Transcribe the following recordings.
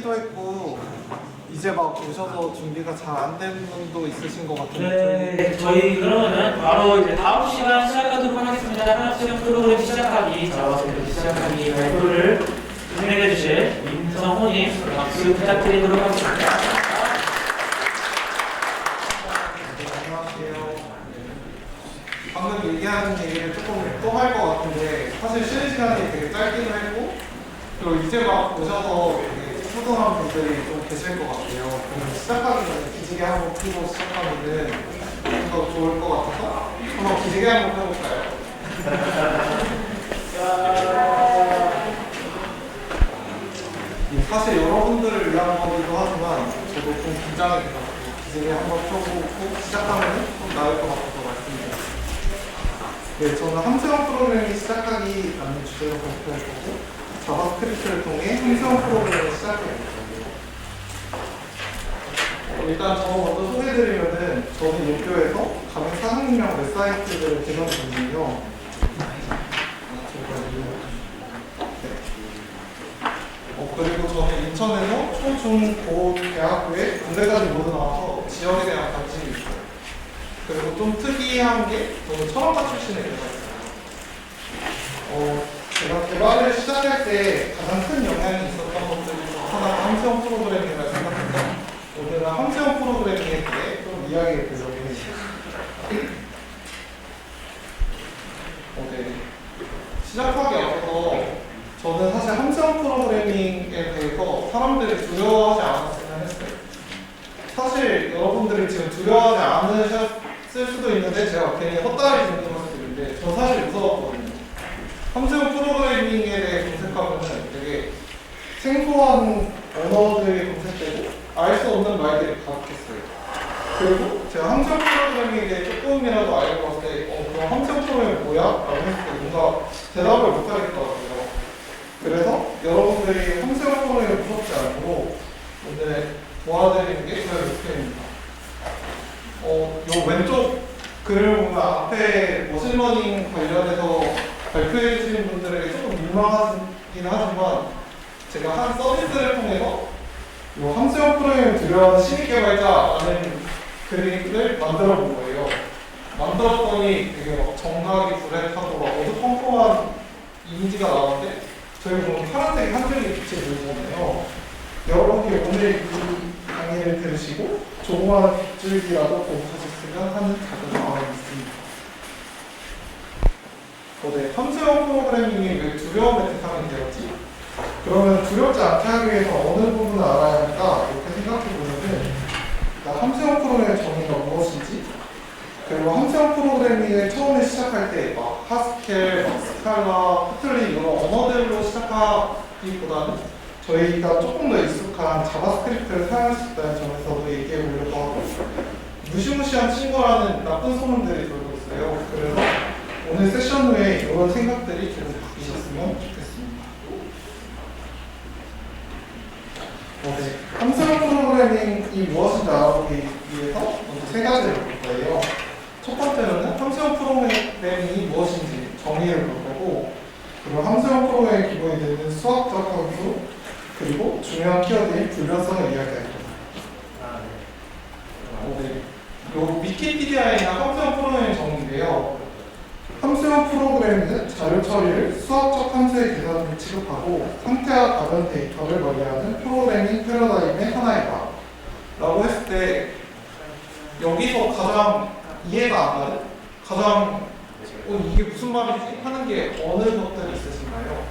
시도했고 이제 막 오셔서 준비가 잘 안 된 분도 있으신 것 같은데 네, 저희 그러면은 바로 이제 다음 시간 시작하도록 하겠습니다. 학생 프로그램 시작하기, 자바스크립트 시작하기 발표를 진행해 주실 임성호님 박수 부탁드리도록 하겠습니다. 네, 안녕하세요. 방금 얘기한 얘기를 조금 또 할 것 같은데 사실 쉬는 시간이 되게 짧기도 했고 그리고 이제 막 오셔서 되게 소중한 분들이 좀 계실 것 같아요. 그럼 시작하기 전에 기지개 한번 펴고 시작하면은 좀 더 좋을 것 같아서 한번 기지개 한번 펴볼까요? 사실 여러분들을 위한 거기도 하지만 저도 좀 긴장이 돼가지고 기지개 한번 펴보고 시작하면 좀 나을 것 같아서 말씀드렸습니다. 네, 저는 함수형 프로그래밍 시작하기라는 주제로 발표할 거고 자바스크립트를 통해 함수형 프로그래밍을 시작해 볼 거예요. 일단 저 먼저 소개해드리면은 저는 육교에서 가맹 40명 웹사이트들을 개선 중이에요. 그리고 저는 인천에서 초, 중, 고, 대학교에 군대까지 모두 나와서 지역에 대한 관심이 있어요. 그리고 좀 특이한 게 저는 철학과 출신의 개발자예요. 제가 개발을 시작할 때 가장 큰 영향이 있었던 것 중에 하나가 함수형 프로그래밍이라고 생각해서 오늘은 함수형 프로그래밍에 대해 좀 이야기를 드리려고 해요. 네. 시작하기 앞서서 저는 사실 함수형 프로그래밍에 대해서 사람들이 두려워하지 않았으면 했어요. 사실 여러분들이 지금 두려워하지 않으셨을 수도 있는데 제가 괜히 헛다리 짓는 것들인데 저 사실 무서웠거든요. 함수형 프로그래밍에 대해 검색하면 되게 생소한 언어들이 검색되고 알 수 없는 말들이 가득했어요. 그리고 제가 함수형 프로그래밍에 대해 조금이라도 알고 봤을 때 그럼 함수형 프로그래밍 뭐야? 라고 했을 때 뭔가 대답을 못 하겠더라고요. 그래서 여러분들이 함수형 프로그래밍을 무섭지 않고 오늘 모아드리는 게 저의 목표입니다. 요 왼쪽 글을 보면 앞에 머신러닝 관련해서 발표해 주신 분들에게 조금 민망하긴 하지만 제가 한 서비스를 통해서 요 함수형 프로그래밍을 두려워하는 신입개발자라는 그림을 만들어 본 거예요. 만들었더니 되게 막 정각이 불행하고 막 어두컴컴한 이미지가 나오는데 저희 보면 파란색 한 줄기 빛이 보이잖아요. 여러분이 오늘 이 강의를 들으시고 조그마한 빗줄기라도 보고 가셨으면 하는 작은 마음이 있습니다. 네, 함수형 프로그래밍이 왜 두려움의 대상이 되었지? 그러면 두렵지 않게 하기 위해서 어느 부분을 알아야 할까? 이렇게 생각해 보면은 함수형 프로그래밍의 정의가 무엇인지 그리고 함수형 프로그래밍을 처음에 시작할 때 막 하스켈, 스칼라, 코틀린 이런 언어들로 시작하기보다는 저희가 조금 더 익숙한 자바스크립트를 사용할 수 있다는 점에서도 얘기해 보려고 하고 무시무시한 친구라는 나쁜 소문들이 돌고 있어요. 그래서 오늘 세션 후에 이런 생각들이 좀 바뀌셨으면 좋겠습니다. 네. 함수형 프로그래밍이 무엇인지 알아보기 위해서 먼저 세 가지를 볼 거예요. 첫 번째로는 함수형 프로그래밍이 무엇인지 정의를 볼 거고 그리고 함수형 프로그래밍의 기본이 되는 수학적 함수 그리고 중요한 키워드인 불변성을 이야기할 겁니다. 네. 요 위키피디아에 있는 함수형 프로그래밍 정의인데요. 함수형 프로그래밍은 자료 처리를 수학적 함수의 계산으로 취급하고 상태와 다른 데이터를 관리하는 프로그래밍 패러다임의 하나이다. 라고 했을 때 여기서 가장 이해가 안 가는? 가장 이게 무슨 말이지? 하는 게 어느 것들이 있으신가요?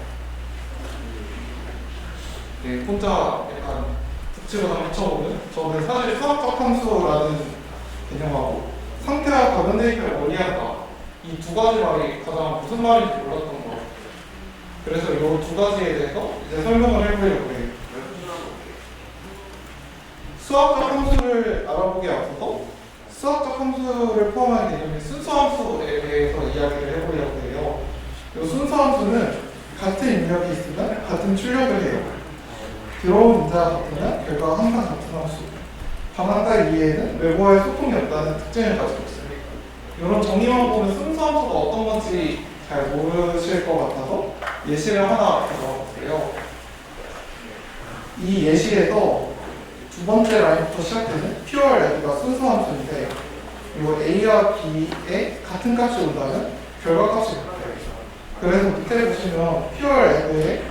네, 혼자 약간 북치고 당쳐보는 저는 사실 수학적 함수라는 개념하고 상태와 다른 데이터를 관리한다. 이 두 가지 말이 가장 무슨 말인지 몰랐던 것 같아요. 그래서 이 두 가지에 대해서 이제 설명을 해보려고 해요. 수학적 함수를 알아보기에 앞서서 수학적 함수를 포함한 개념인 순수함수에 대해서 이야기를 해보려고 해요. 이 순수함수는 같은 입력이 있으면 같은 출력을 해요. 들어온 문자가 같으면 결과가 항상 같은 함수. 방황과 이해에는 외부와의 소통이 없다는 특징을 가지고 있습니다. 이런 정의만 보면 순수함수가 어떤 건지 잘 모르실 것 같아서 예시를 하나 가져와 볼게요. 이 예시에서 두 번째 라인부터 시작되는 pure add가 순수 함수인데 이거 a와 b에 같은 값이 온다면 결과값이 같아요. 그래서 밑에 보시면 pure add에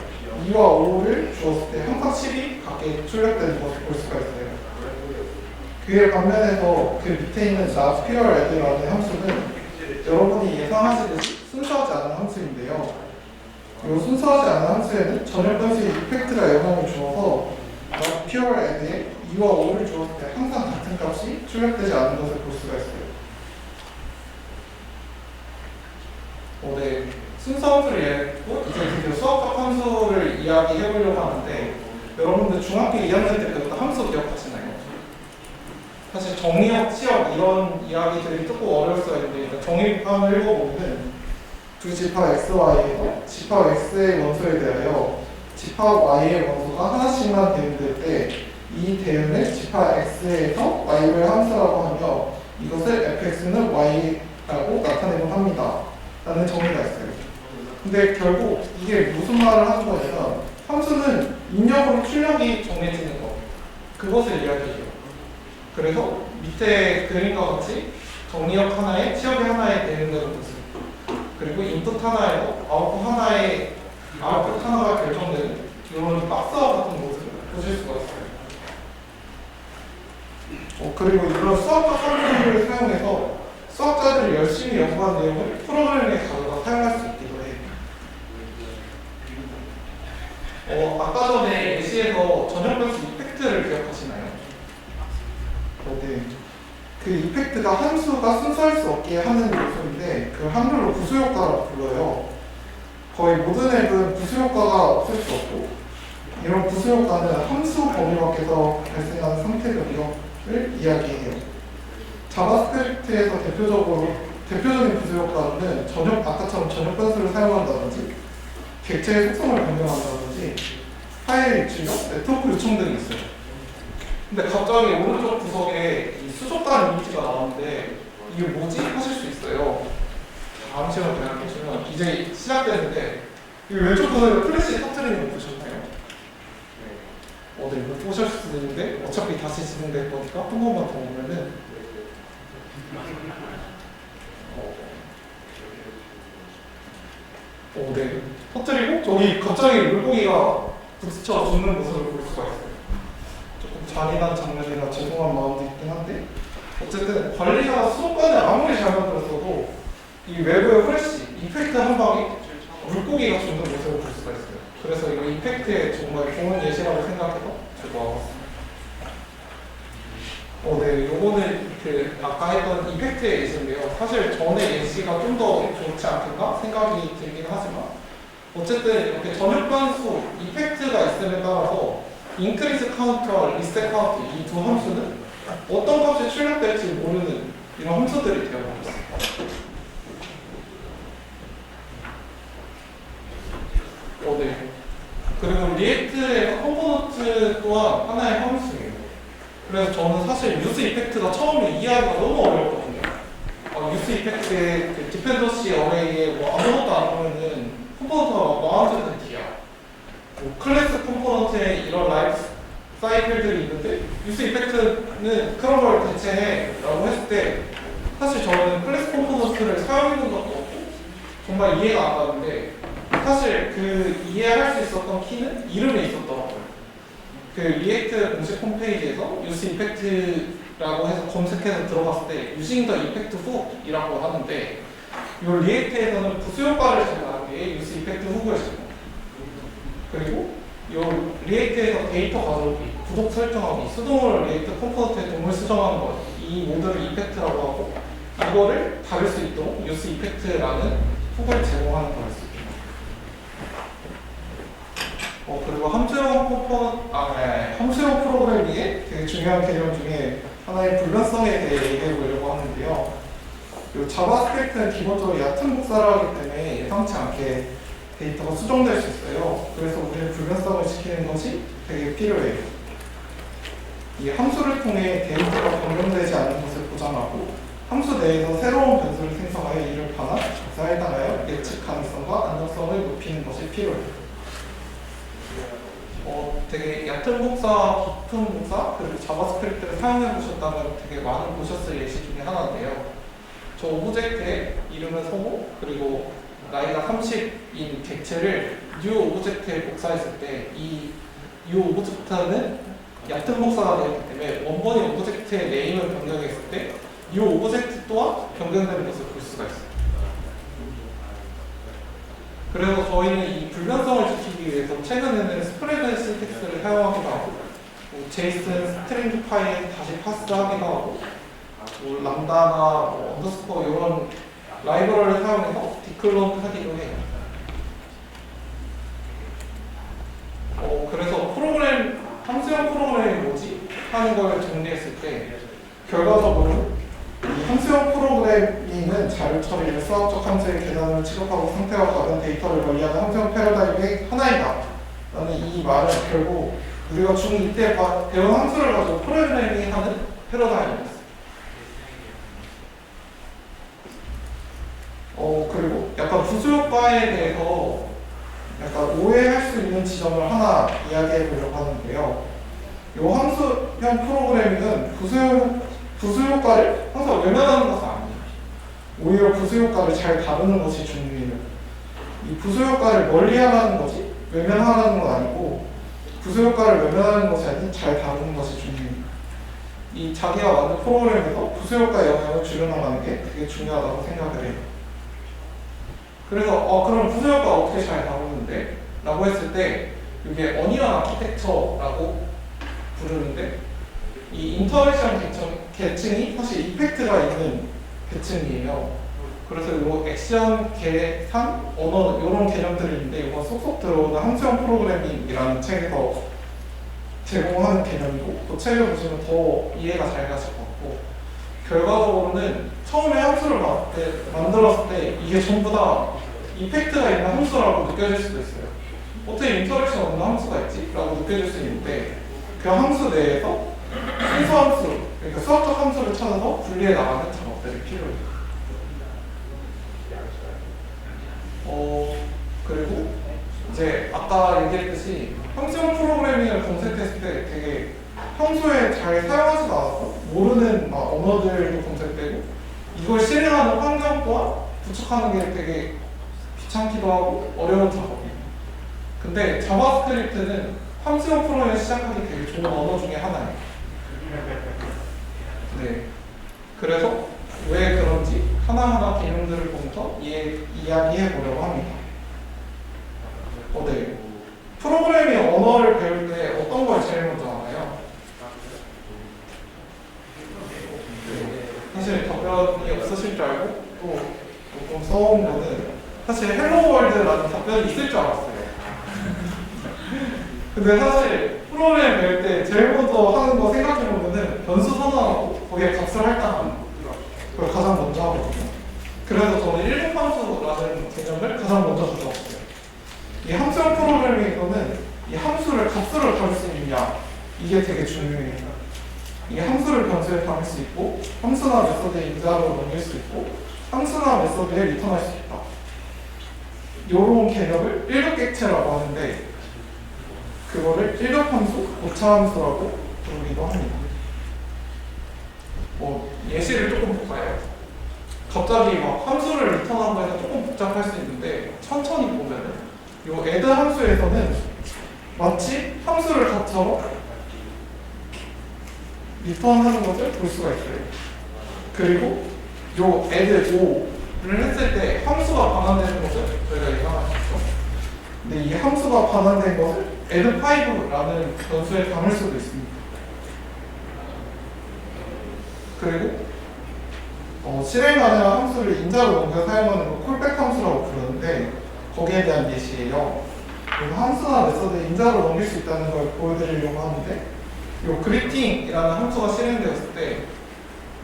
2와 5를 주었을 때 항상 10이 각각 출력되는 것을 볼 수가 있어요. 그에 반면에서 그 밑에 있는 not pure add라는 함수는 여러분이 예상하시듯이 순수하지 않은 함수인데요. 이 순수하지 않은 함수에는 전혀 변수의 이펙트가 영향을 주어서 not pure add에 2와 5를 주었을 때 항상 같은 값이 출력되지 않는 것을 볼 수가 있어요. 네. 순수 함수를 이해했고 이제 드디어 수학적 함수를 이야기해 보려고 하는데 여러분들 중학교 2학년 때부터 함수 기억하시나요? 사실 정의역, 치역 이런 이야기들이 조금 어려울 수가 있는데 정의판을 읽어보면 두 집합 xy에서 집합 x의 원소에 대하여 집합 y의 원소가 하나씩만 대응될 때 이 대응을 집합 x에서 y를 함수라고 하며 이것을 fx는 y라고 나타내곤 합니다. 라는 정의가 있어요. 근데 결국 이게 무슨 말을 하는 거냐면 함수는 입력으로 출력이 정해지는 거 그것을 이야기해요. 그래서 밑에 그림과 같이 정의역 하나에 치역이 하나에 대응되는 모습 그리고 인풋 하나에도 아웃풋 하나가 결정되는 이런 박스와 같은 모습을 보실 수가 있어요. 그리고 이런 수학적 함수를 사용해서 수학자들이 열심히 연구한 내용을 프로그램에 가져다 사용할 수 있기도 해요. 아까 전에 예시에서 전형 변수 이펙트를 기억하시나요? 네. 그 이펙트가 함수가 순수할 수 없게 하는 요소인데 그 한글로 부수효과라고 불러요. 거의 모든 앱은 부수효과가 없을 수 없고 이런 부수효과는 함수 범위 밖에서 발생하는 상태적 위협을 이야기해요. 자바스크립트에서 대표적인 부수효과는 아까처럼 전역 변수를 사용한다든지 객체의 속성을 변경한다든지 파일 출력, 네트워크 요청 등이 있어요. 근데 갑자기 오른쪽 구석에 이 수족관 이미지가 나왔는데 이게 뭐지? 하실 수 있어요. 다음 시간에 대학하시면 이제 시작되는데 이 왼쪽 구석에 플래시 터트리는 거 보셨나요? 네, 못 보셨을 수도 있는데 어차피 다시 진행될 거니까 한 번만 더 보면은 네. 터뜨리고 저기 갑자기 물고기가 부딪혀 죽는 모습을 볼 수가 있어요. 조금 잔인한 장면이라 죄송한 마음도 있긴 한데 어쨌든 관리자가 수도관을 아무리 잘 만들었어도 이 외부의 프레시, 이펙트 한 방에 물고기가 죽는 모습을 볼 수가 있어요. 그래서 이거 이펙트의 정말 좋은 예시라고 생각해서 제가 와봤습니다. 네, 요거는 그 아까 했던 이펙트의 예시인데요. 사실 전에 예시가 좀 더 좋지 않겠나 생각이 들긴 하지만 어쨌든 이렇게 전역 변수 이펙트가 있음에 따라서 increase 카운트와 reset 카운트 이 두 함수는 어떤 값이 출력될지 모르는 이런 함수들이 되어버렸어요. 네. 그리고 리액트의 컴포넌트 또한 하나의 함수예요. 그래서 저는 사실 유스 이펙트가 처음에 이해하기가 너무 어려웠거든요. 유스 이펙트의 그 디펜던시 어레이에 뭐 아무것도 안 하면은 컴포넌트가 뭐하는 D야. 클래스 컴포넌트에 이런 라이프 사이클들이 있는데 유스 이펙트는 그런 걸 대체해 라고 했을 때 사실 저는 클래스 컴포넌트를 사용해본 적도 없고 정말 이해가 안 가는데 사실 그 이해할 수 있었던 키는 이름에 있었더라고요. 그 리액트 공식 홈페이지에서 유스 이펙트라고 해서 검색해서 들어갔을 때 using the effect hook이라고 하는데 이 리액트에서는 부수효과를 제공하는 게 유스 이펙트 훅을 제공. 그리고 이 리액트에서 데이터 가져오기, 구독 설정하기, 수동으로 리액트 컴포넌트에 동물 수정하는 것, 이 모델을 이펙트라고 하고 이거를 다룰 수 있도록 유스 이펙트라는 훅을 제공하는 거였습니다. 그리고 함수형 프로그래밍의 되게 중요한 개념 중에 하나의 불변성에 대해 얘기해 보려고 하는데요. 이 자바스크립트는 기본적으로 얕은 복사를 하기 때문에 예상치 않게 데이터가 수정될 수 있어요. 그래서 우리는 불변성을 지키는 것이 되게 필요해요. 이 함수를 통해 데이터가 변경되지 않는 것을 보장하고 함수 내에서 새로운 변수를 생성하여 이를 반환, 복사에 따라여 예측 가능성과 안정성을 높이는 것이 필요해요. 되게 얕은 복사, 깊은 복사, 그리고 자바스크립트를 사용해 보셨다면 되게 많이 보셨을 예시 중에 하나인데요. 저 오브젝트의 이름은 소모, 그리고 나이가 30인 객체를 new 오브젝트에 복사했을 때 이 new 오브젝트는 얕은 복사가 되었기 때문에 원본의 오브젝트의 네임을 변경했을 때 new 오브젝트 또한 변경되는 것을 볼 수가 있어요. 그래서 저희는 이 불변성을 지키기 위해서 최근에는 스프레드 신텍스를 사용하기도 하고 제이슨 스트링 파일에 다시 파스하기도 하고 람다나 언더스코어 이런 라이브러리를 사용해서 디클론 하기도 해요. 그래서 함수형 프로그램이 뭐지? 하는 걸 정리했을 때 결과적으로 이 함수형 프로그래밍은 자료 처리를 수학적 함수의 계산을 취급하고 상태와 다른 데이터를 관리하는 함수형 패러다임의 하나이다 라는 이 말은 결국 우리가 중2 때 배운 함수를 가지고 프로그래밍하는 패러다임이었어요. 그리고 약간 부수효과에 대해서 약간 오해할 수 있는 지점을 하나 이야기해 보려고 하는데요. 이 함수형 프로그래밍은 부수효과를 항상 외면하는 것은 아니에요. 오히려 부수효과를 잘 다루는 것이 중요해요. 이 부수효과를 멀리하라는 것이 외면하라는 건 아니고 부수효과를 외면하는 것이 아닌 잘 다루는 것이 중요해요. 이 자기가 만든 프로그램에서 부수효과의 영향을 줄여나가는 게 되게 중요하다고 생각을 해요. 그래서 그럼 부수효과 어떻게 잘 다루는데? 라고 했을 때 이게 어니언 아키텍처라고 부르는데 이 인터랙션 계층이 사실 이펙트가 있는 계층이에요. 그래서 이 액션, 계산, 언어 이런 개념들이 있는데 이건 쏙쏙 들어오는 함수형 프로그래밍이라는 책에서 제공하는 개념이고 그 책을 보시면 더 이해가 잘 가실 것 같고 결과적으로는 처음에 함수를 만들었을 때 이게 전부 다 이펙트가 있는 함수라고 느껴질 수도 있어요. 어떻게 인터랙션 없는 함수가 있지? 라고 느껴질 수 있는데 그 함수 내에서 순수 함수, 그러니까 수학적 함수를 찾아서 분리해 나가는 작업들이 필요해요. 그리고 이제 아까 얘기했듯이 함수형 프로그래밍을 검색했을 때 되게 평소에 잘 사용하지도 않았어 모르는 언어들도 검색되고 이걸 실행하는 환경 또한 구축하는 게 되게 귀찮기도 하고 어려운 작업이에요. 근데 자바스크립트는 함수형 프로그램을 시작하기 되게 좋은 언어 중에 하나예요. 네. 그래서 왜 그런지 하나하나 개념들을 보면서 이야기해 보려고 합니다. 네. 프로그래밍 언어를 배울 때 어떤 걸 제일 먼저 하나요? 네. 사실 답변이 없으실 줄 알고 또 조금 써온 거는 사실 헬로 월드라는 답변이 있을 줄 알았어요. 근데 사실 프로그램 배울 때 제일 먼저 하는 거 생각해보면은 변수 선언하고 거기에 값을 할당하는 그걸 가장 먼저 하거든요. 그래서 저는 일분함수라는 개념을 가장 먼저 가져왔어요. 이 함수형 프로그래밍에서는 이 함수를 값으로 담을 수 있느냐 이게 되게 중요해요. 이 함수를 변수에 담을 수 있고 함수나 메서드에 인자로 넘길 수 있고 함수나 메서드에 리턴할 수 있다. 이런 개념을 1급 객체라고 하는데 그거를 1급 함수, 오차함수라고 부르기도 합니다. 예시를 조금 볼까요? 갑자기 막 함수를 리턴한 거에서 조금 복잡할 수 있는데 천천히 보면은 이 add 함수에서는 마치 함수를 값처럼 리턴하는 것을 볼 수가 있어요. 그리고 이 add 5를 했을 때 함수가 반환되는 것을 저희가 예상할 수 있죠. 근데 이 함수가 반환된 것을 add 5라는 변수에 담을 수도 있습니다. 그리고 실행 가능한 함수를 인자로 넘겨 사용하는 걸 콜백 함수라고 부르는데 거기에 대한 예시예요. 그래서 함수나 메서드에 인자로 넘길 수 있다는 걸 보여드리려고 하는데 이 그리팅이라는 함수가 실행되었을 때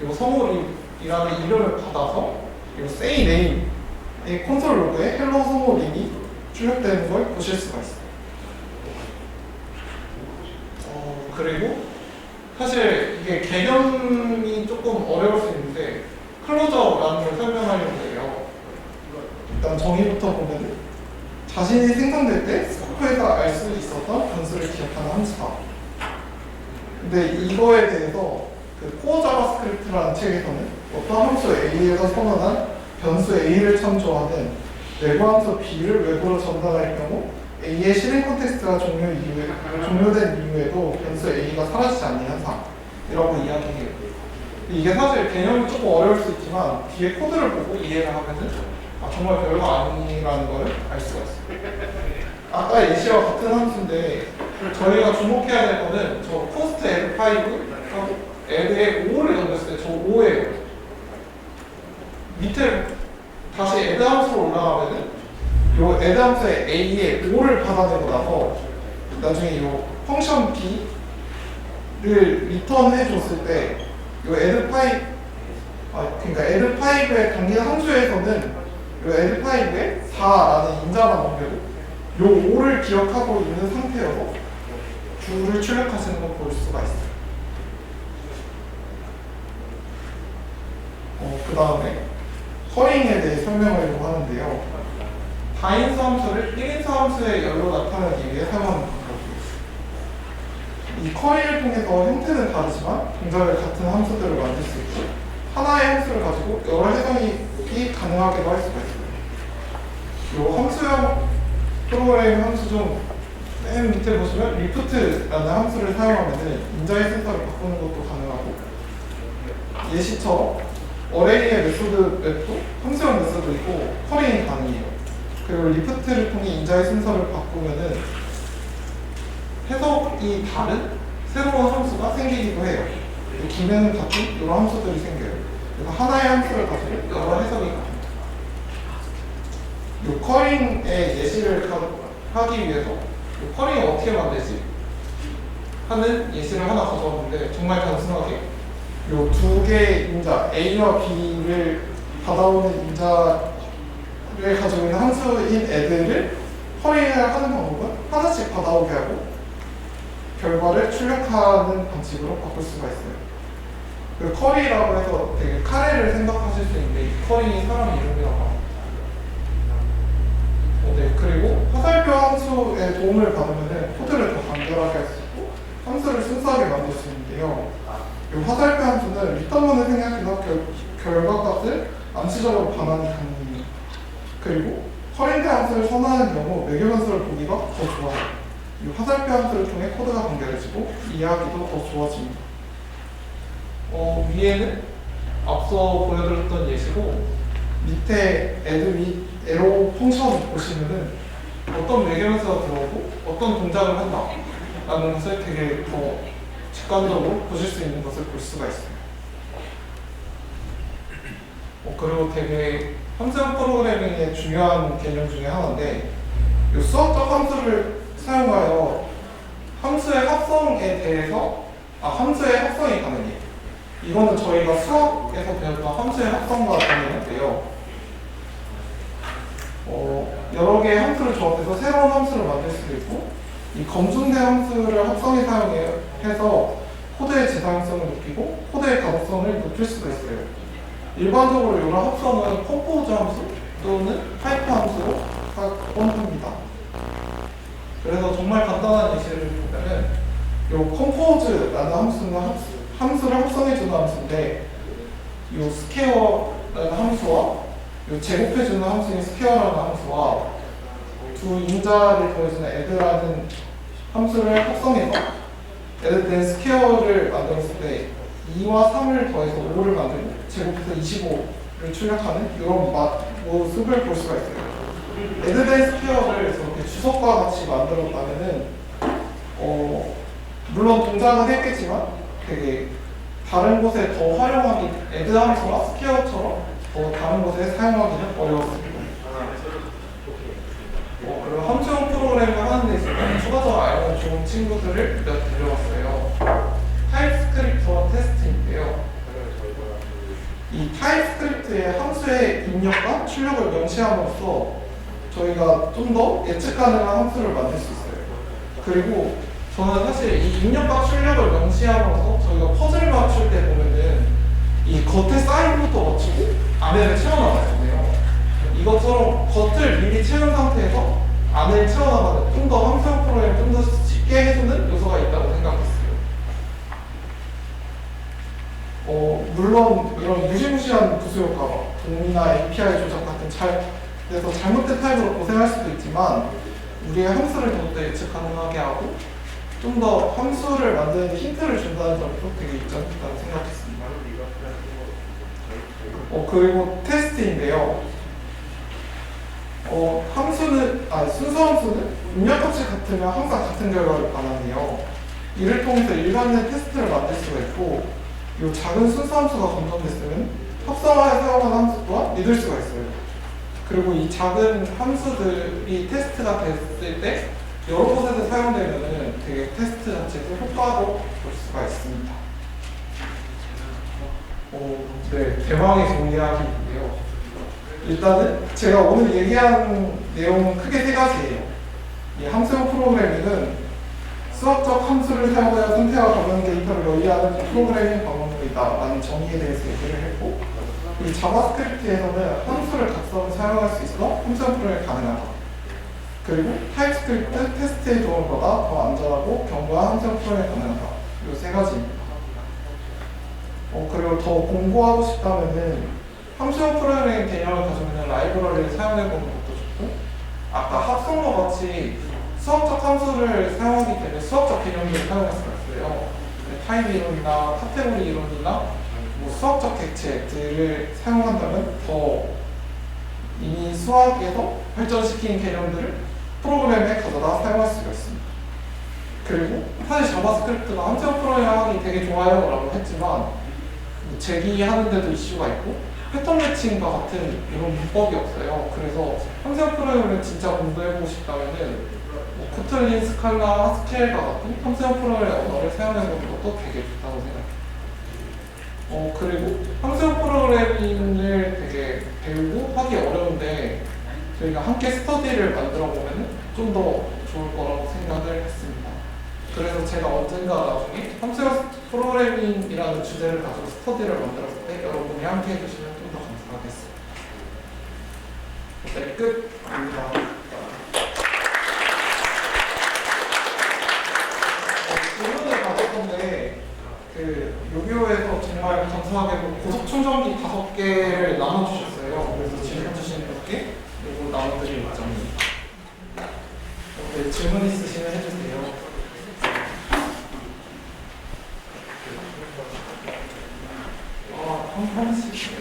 이 성우이라는 이름을 받아서 이 say name의 콘솔 로그에 헬로 성우님이 출력되는 걸 보실 수가 있어요. 그리고 사실 이게 개념이 조금 어려울 수 있는데 클로저라는 걸 설명하려고 해요. 일단 정의부터 보면 자신이 생성될 때 루프에서 알 수 있었던 변수를 기억하는 함수다. 근데 이거에 대해서 그 코어 자바스크립트라는 책에서는 어떤 함수 A에서 선언한 변수 A를 참조하는 외부 함수 B를 외부로 전달할 경우 A의 실행 컨텍스트가 종료된 이후에도 변수 A가 사라지지 않는 현상이라고 이야기해요. 이게 사실 개념이 조금 어려울 수 있지만 뒤에 코드를 보고 이해를 하면은 정말 별거 아니라는 걸 알 수가 있어요. 아까 예시와 같은 함수인데 저희가 주목해야 될 거는 저 포스트 L5 하고 L에 5를 던졌을 때 저 5예요. 밑에 다시 add 함수로 올라가면은 요 add 함수의 a에 5를 받아내고 나서 나중에 요 펑션 b를 리턴해 줬을 때 요 add5 그러니까 add5의 당긴 함수에서는 요 add5에 4라는 인자만 넘겨도 요 5를 기억하고 있는 상태여서 줄을 출력하시는 걸 볼 수가 있어요. 그 다음에 커링에 대해 설명하려고 하는데요. 다인수 함수를 1인수 함수의 열로 나타내기 위해 사용하는 방법이에요. 이 커링을 통해서 형태는 다르지만 동작을 같은 함수들을 만들 수 있고 하나의 함수를 가지고 여러 해석이 가능하기도 할 수가 있어요. 이 함수형 프로그램 함수 중 맨 밑에 보시면 리프트라는 함수를 사용하면 인자의 순서를 바꾸는 것도 가능하고 예시처럼 어레이의 메소드 맵도 함수형 메소드이고 커링이 가능해요. 그리고 리프트를 통해 인자의 순서를 바꾸면은 해석이 다른 새로운 함수가 생기기도 해요. 기능은 같은 이런 함수들이 생겨요. 그래서 하나의 함수를 가지고 여러 해석이 가능해요. 이 커링의 예시를 하기 위해서 이 커링을 어떻게 만들지 하는 예시를 하나 가져왔는데 정말 단순하게 이 두 개의 인자 A와 B를 받아오는 인자를 가지고 있는 함수인 애들을 커링을 하는 방법은 하나씩 받아오게 하고 결과를 출력하는 방식으로 바꿀 수가 있어요. 그 커리라고 해서 되게 카레를 생각하실 수 있는데 이 커링이 사람 이름이라고 합니다. 네, 그리고 화살표 함수의 도움을 받으면 코드를 더 간결하게 할 수 있고 함수를 순수하게 만들 수 있는데요. 이 화살표 함수는 리턴문을 생략해서 결과값을 암시적으로 반환이 가능해요. 그리고 커링드 함수를 선호하는 경우 매개변수를 보기가 더 좋아요. 이 화살표 함수를 통해 코드가 간결해지고 이해하기도 더 좋아집니다. 위에는 앞서 보여드렸던 예시고 밑에 add 및 에로 펑션 보시면은 어떤 매개변수가 들어오고 어떤 동작을 한다 라는 것을 되게 더 직관적으로 보실 수 있는 것을 볼 수가 있어요. 그리고 되게 함수형 프로그래밍의 중요한 개념 중에 하나인데 이 수학적 함수를 사용하여 함수의 합성에 대해서 함수의 합성이 가능해요. 이거는 저희가 수학에서 배웠던 함수의 합성과 관련인데요. 여러 개의 함수를 조합해서 새로운 함수를 만들 수도 있고 이 검증된 함수를 합성에 사용해서 코드의 재사용성을 높이고 코드의 가독성을 높일 수도 있어요. 일반적으로 이런 합성은 컴포즈 함수 또는 파이프 함수로 합니다. 그래서 정말 간단한 예시를 보면은 이 컴포즈라는 함수를 합성해주는 함수인데 이 스퀘어라는 함수와 이 제곱해주는 함수인 스퀘어라는 함수와 두 인자를 더해주는 add라는 함수를 합성해서 add된 스퀘어를 만들었을 때 2와 3을 더해서 5를 만들고 제곱해서 25를 출력하는 이런 모습을 볼 수가 있어요. add된 스퀘어를 저렇게 주석과 같이 만들었다면은 물론 동작은 했겠지만 되게 다른 곳에 더 활용하기 add 함수와 스퀘어처럼 더 다른 곳에 사용하기는 어려웠습니다. 그리고 함수형 프로그램을 하는 데 있어서 추가적으로 알면 좋은 친구들을 몇 들려왔어요. 타입스크립트와 테스트인데요. 이 타입스크립트의 함수의 입력과 출력을 명시함으로써 저희가 좀 더 예측 가능한 함수를 만들 수 있어요. 그리고 저는 사실 이 입력과 출력을 명시함으로써 저희가 퍼즐을 맞출 때 보면은 이 겉에 사인부터 맞추고 안에를 채워나가잖아요. 이것처럼 겉을 미리 채운 상태에서 안을 채워나가는 좀 더 함수형 프로그램을 좀 더 쉽게 해주는 요소가 있다고 생각했어요. 물론 이런 무시무시한 부수 효과, 동이나 API 조작 같은 그래서 잘못된 타입으로 고생할 수도 있지만 우리의 함수를 더욱더 예측 가능하게 하고 좀 더 함수를 만드는 데 힌트를 준다는 점도 되게 이점이 있다고 생각했습니다. 그리고 테스트인데요. 순수 함수는 입력값이 같으면 항상 같은 결과를 반환해요. 이를 통해서 일관된 테스트를 만들 수가 있고, 이 작은 순수 함수가 검정됐으면 합성하여 사용하는 함수 또한 믿을 수가 있어요. 그리고 이 작은 함수들이 테스트가 됐을 때 여러 곳에서 사용되면 되게 테스트 자체도 효과로 볼 수가 있습니다. 네, 대망의 정리하기인데요. 일단은 제가 오늘 얘기한 내용은 크게 세 가지예요. 이 함수형 프로그래밍은 수학적 함수를 사용하여 선택과 검역 데이터를 여의하는 프로그래밍 방법이다 라는 정의에 대해서 얘기를 했고, 이 자바스크립트에서는 함수를 각성을 사용할 수 있어 함수형 프로그래밍이 가능하다. 그리고 타입스크립트 테스트의 도움을 받아 더 안전하고 견고한 함수형 프로그래밍이 가능하다. 이 세 가지입니다. 그리고 더 공부하고 싶다면은 함수형 프로그래밍 개념을 가지고 있는 라이브러리를 사용해 보는 것도 좋고, 아까 합성과 같이 수학적 함수를 사용하기 때문에 수학적 개념들을 사용할 수가 있어요. 타입 이론이나 카테고리 이론이나 수학적 객체들을 사용한다면 더 이미 수학에서 발전시킨 개념들을 프로그램에 가져다 사용할 수가 있습니다. 그리고 사실 자바스크립트가 함수형 프로그래밍 하기 되게 좋아요 라고 했지만 제기하는 데도 이슈가 있고 패턴 매칭과 같은 이런 문법이 없어요. 그래서 함수형 프로그래밍을 진짜 공부해보고 싶다면은 코틀린, 스칼라, 하스켈과 같은 함수형 프로그래밍 언어를 사용해보는 것도 되게 좋다고 생각해요. 그리고 함수형 프로그래밍을 되게 배우고 하기 어려운데 저희가 함께 스터디를 만들어 보면 좀 더 좋을 거라고 생각을 했습니다. 그래서 제가 언젠가 나중에 함수형 프로그래밍이라는 주제를 가지고 스터디를 만들었을 때 여러분이 함께 해주시면 좀 더 감사하겠습니다. 네, 끝입니다. 질문을 받을 건데 요교에서 정말 감사하게 고속 충전기 5개를 나눠주셨어요. 그래서 질문 주신 분께 요거 나눠드릴 예정입니다. 네, 질문 있으시면 해주세요. 한 번씩.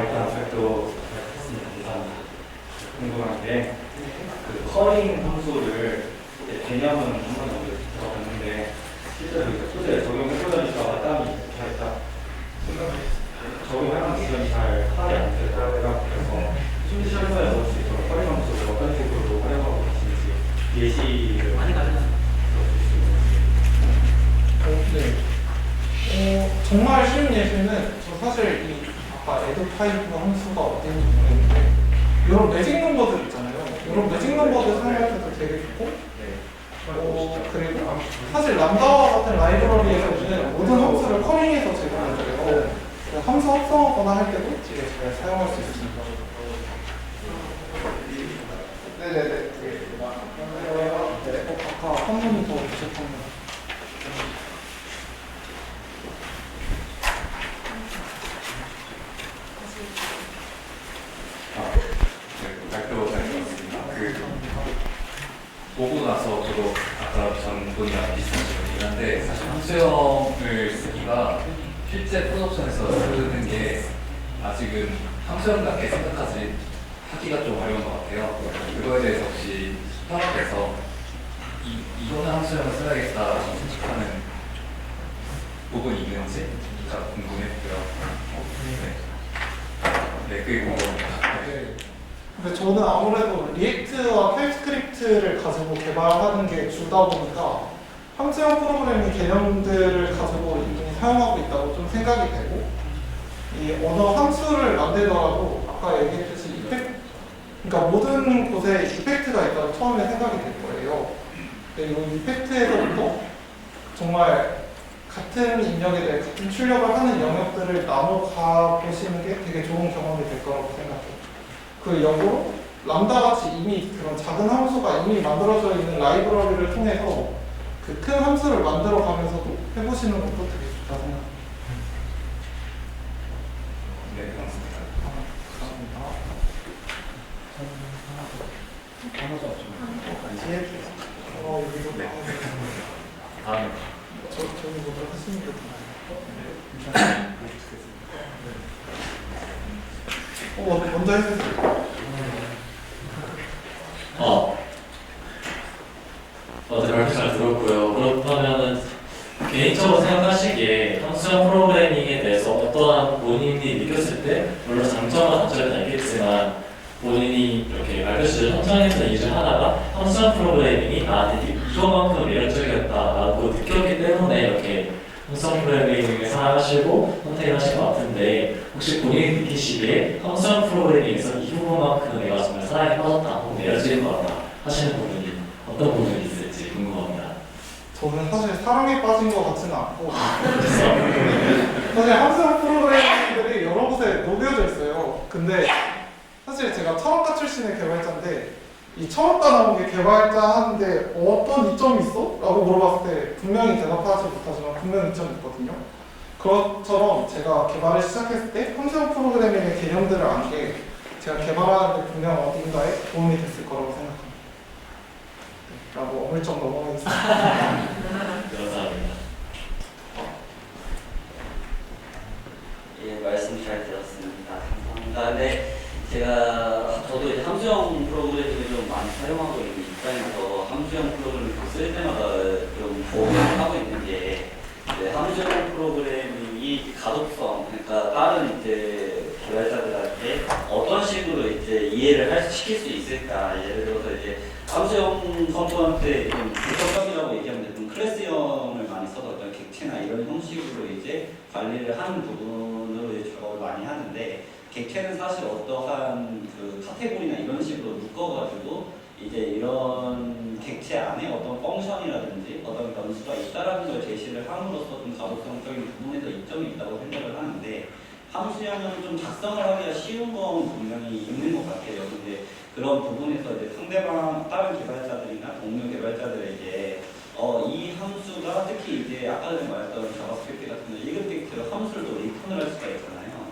일단 저도 궁금한 게 커링 함수를 개념은 한 번 정도 들어봤는데 실제로 소재에 적용해보니까 마땅히 잘 적용하는 지점이 잘 파악이 안 되더라고요. 그래서 심시험에 넣을 수 있도록 커링 함수를 어떤 식으로 활용하고 계신지 예시를 많이 가능합니다. 네. 정말 쉬운 예시는 저 사실 이 아까 에드파이브 함수가 어딘지 모르겠는데 이런 매직 넘버들 있잖아요. 이런 매직 넘버들 사용할 때도 되게 좋고 그리고 사실 람다와 같은 라이브러리에서는 모든 함수를 커밍해서 제공해줘요. 함수 합성하거나 할 때도 되게 잘 사용할 수 있습니다. 네네네. 아까 한 분이 더 부족합니다. 발표 잘 들었습니다. 보고 나서 저도 아까 전 분이랑 비슷한 질문이긴 한데 사실 함수형을 쓰기가 실제 프로덕션에서 쓰는 게 아직은 함수형답게 생각하지 하기가 좀 어려운 것 같아요. 그거에 대해서 혹시 협업해서 이거는 함수형을 써야겠다 생각하는 부분이 있는지가 궁금했고요. 네, 그게 궁금합니다. 근데 저는 아무래도 리액트와 타입스크립트를 가지고 개발하는 게 주다 보니까 함수형 프로그래밍 개념들을 가지고 이미 사용하고 있다고 좀 생각이 되고, 이 언어 함수를 만들더라도 아까 얘기했듯이 그러니까 모든 곳에 이펙트가 있다고 처음에 생각이 될 거예요. 근데 이 이펙트에서부터 정말 같은 인력에 대해 같은 출력을 하는 영역들을 나눠 가 보시는 게 되게 좋은 경험이 될 거라고 생각해요. 그 역으로 람다 같이 이미 그런 작은 함수가 이미 만들어져 있는 라이브러리를 통해서 그 큰 함수를 만들어 가면서도 해보시는 것도 되게 좋다고 생각합니다. 네, 감사합니다. 감사합니다. 여기도 네. 나오네. 다음. 저희 모두 하시는 게 나아요. 먼저 해주세요. 네, 잘 들었고요. 그렇다면은 개인적으로 생각하시기에 형성 프로그래밍에 대해서 어떠한 본인이 느꼈을 때 물론 장점과 단점이 다 있겠지만 본인이 이렇게 말글씨를 형성해서 일을 하다가 형성 프로그래밍이 나한테 이거만큼 매력적이었다라고 느꼈기 때문에 이렇게 형성 프로그래밍을 사랑하시고 선택을 하신 것 같은데 혹시 본인이 느끼시기에 형성 프로그래밍에서 이 부분만큼 내가 정말 사랑에 빠졌다 혹은 매력적인 것 같다 하시는 부분이 어떤 부분이 있을지 궁금합니다. 저는 사실 사랑에 빠진 것 같지는 않고 사실 함수 프로그래밍들이 여러 곳에 녹여져 있어요. 근데 사실 제가 철학과 출신의 개발자인데 이 철학과 나온 게 개발자 하는데 어떤 이점이 있어? 라고 물어봤을 때 분명히 대답하지 못하지만 분명히 이점이 있거든요. 그것처럼 제가 개발을 시작했을 때 함수 프로그래밍의 개념들을 안 게 제가 개발하는 데 분명 어딘가에 도움이 됐을 거라고 생각합니다. 네, 라고 어물쩍 넘어가겠습니다. 감사합니다. 예, 말씀 잘 들었습니다. 감사합니다. 네, 저도 이제 함수형 프로그래밍을 좀 많이 사용하고 있는 입장에서 함수형 프로그래밍을 쓸 때마다 좀 고민을 하고 있는 게 이제 함수형 프로그래밍이 가독성, 그러니까 다른 이제 개발자들한테 어떤 식으로 이제 이해를 시킬 수 있을까. 예를 들어서 이제 함수형 컴포넌트에 좀 구성형이라고 얘기하면 좀 클래스형을 많이 써서 어떤 객체나 이런 형식으로 이제 관리를 하는 부분으로 이제 작업을 많이 하는데 객체는 사실 어떠한 그 카테고리나 이런 식으로 묶어가지고 이제 이런 객체 안에 어떤 펑션이라든지 어떤 변수가 있다라는 걸 제시를 함으로써 좀 가독성적인 부분에서 이점이 있다고 생각을 하는데 함수형은 좀 작성을 하기가 쉬운 건 분명히 있는 것 같아요. 근데 그런 부분에서 이제 상대방 다른 개발자들이나 동료 개발자들에게 이 함수가 특히 이제 아까 전에 말했던 자바스크립트 같은 경우 일급 객체로 함수를 또 리턴을 할 수가 있잖아요.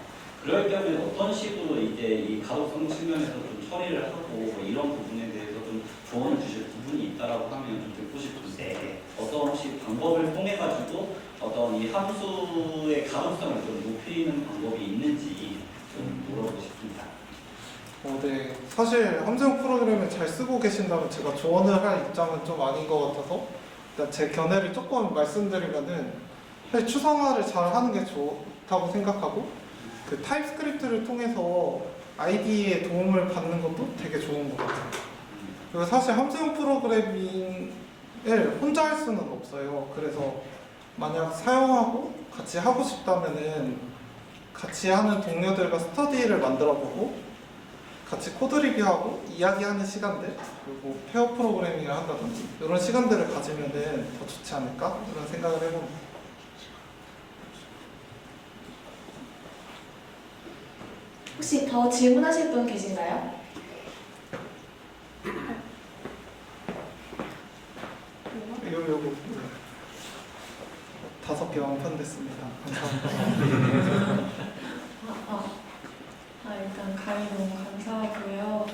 그럴 경우에 어떤 식으로 이제 이 가독성 측면에서 좀 처리를 하고 뭐 이런 부분에 대해서 좀 조언을 주실 부분이 있다라고 하면 좀 듣고 싶은데 어떤 혹시 방법을 통해 가지고 어떤 이 함수의 가독성을 좀 높이는 방법이 있는지 좀 물어보고 싶습니다. 네. 사실 함수형 프로그램을 잘 쓰고 계신다면 제가 조언을 할 입장은 좀 아닌 것 같아서 일단 제 견해를 조금 말씀드리면은 사실 추상화를 잘 하는 게 좋다고 생각하고 그 타입스크립트를 통해서 IDE에 도움을 받는 것도 되게 좋은 것 같아요. 그리고 사실 함수형 프로그래밍을 혼자 할 수는 없어요. 그래서 만약 사용하고 같이 하고 싶다면은 같이 하는 동료들과 스터디를 만들어보고 같이 코드 리뷰하고 이야기하는 시간들 그리고 페어 프로그래밍을 한다든지 이런 시간들을 가지면은 더 좋지 않을까 이런 생각을 해봅니다. 혹시 더 질문하실 분 계신가요? 요거 5개 완판됐습니다. 감사합니다. 일단 강의 너무 감사하고요.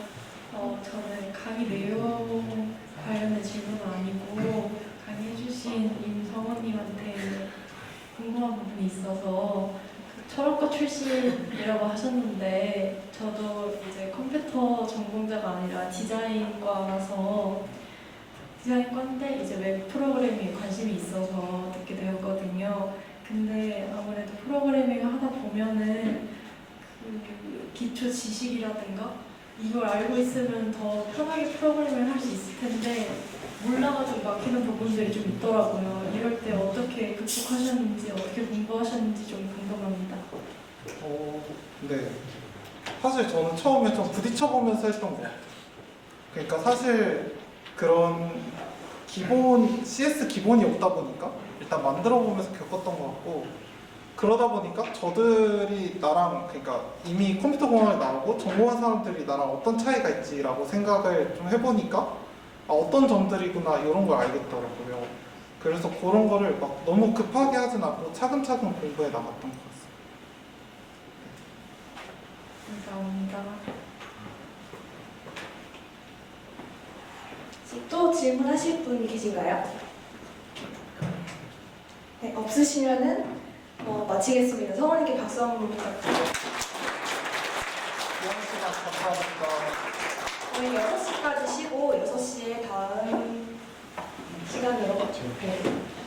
저는 강의 내용 관련된 질문은 아니고 강의해주신 임성원님한테 궁금한 부분이 있어서 철학과 출신이라고 하셨는데 저도 이제 컴퓨터 전공자가 아니라 디자인과라서 디자인과인데 이제 웹 프로그래밍에 관심이 있어서 듣게 되었거든요. 근데 아무래도 프로그래밍을 하다 보면은 그 기초 지식이라든가 이걸 알고 있으면 더 편하게 프로그래밍을 할 수 있을 텐데 몰라가지고 막히는 부분들이 좀 있더라고요. 이럴 때 어떻게 극복하셨는지 어떻게 공부하셨는지 좀 궁금합니다. 네. 사실 저는 처음에 좀 부딪혀보면서 했던 것 같아요. 그러니까 사실 그런 기본 CS 기본이 없다 보니까 일단 만들어 보면서 겪었던 것 같고, 그러다 보니까 저들이 나랑, 그러니까 이미 컴퓨터 공학에 나오고 전공한 사람들이 나랑 어떤 차이가 있지라고 생각을 좀 해보니까 어떤 점들이구나 이런 걸 알겠더라고요. 그래서 그런 거를 막 너무 급하게 하진 않고 차근차근 공부해 나갔던 것 같습니다. 감사합니다. 또 질문하실 분 계신가요? 네, 없으시면은 마치겠습니다. 성원님께 박수 한번 부탁드립니다. 이런 시간 감사합니다. 저희 6시까지 쉬고 6시에 다음 시간으로 뵐게요.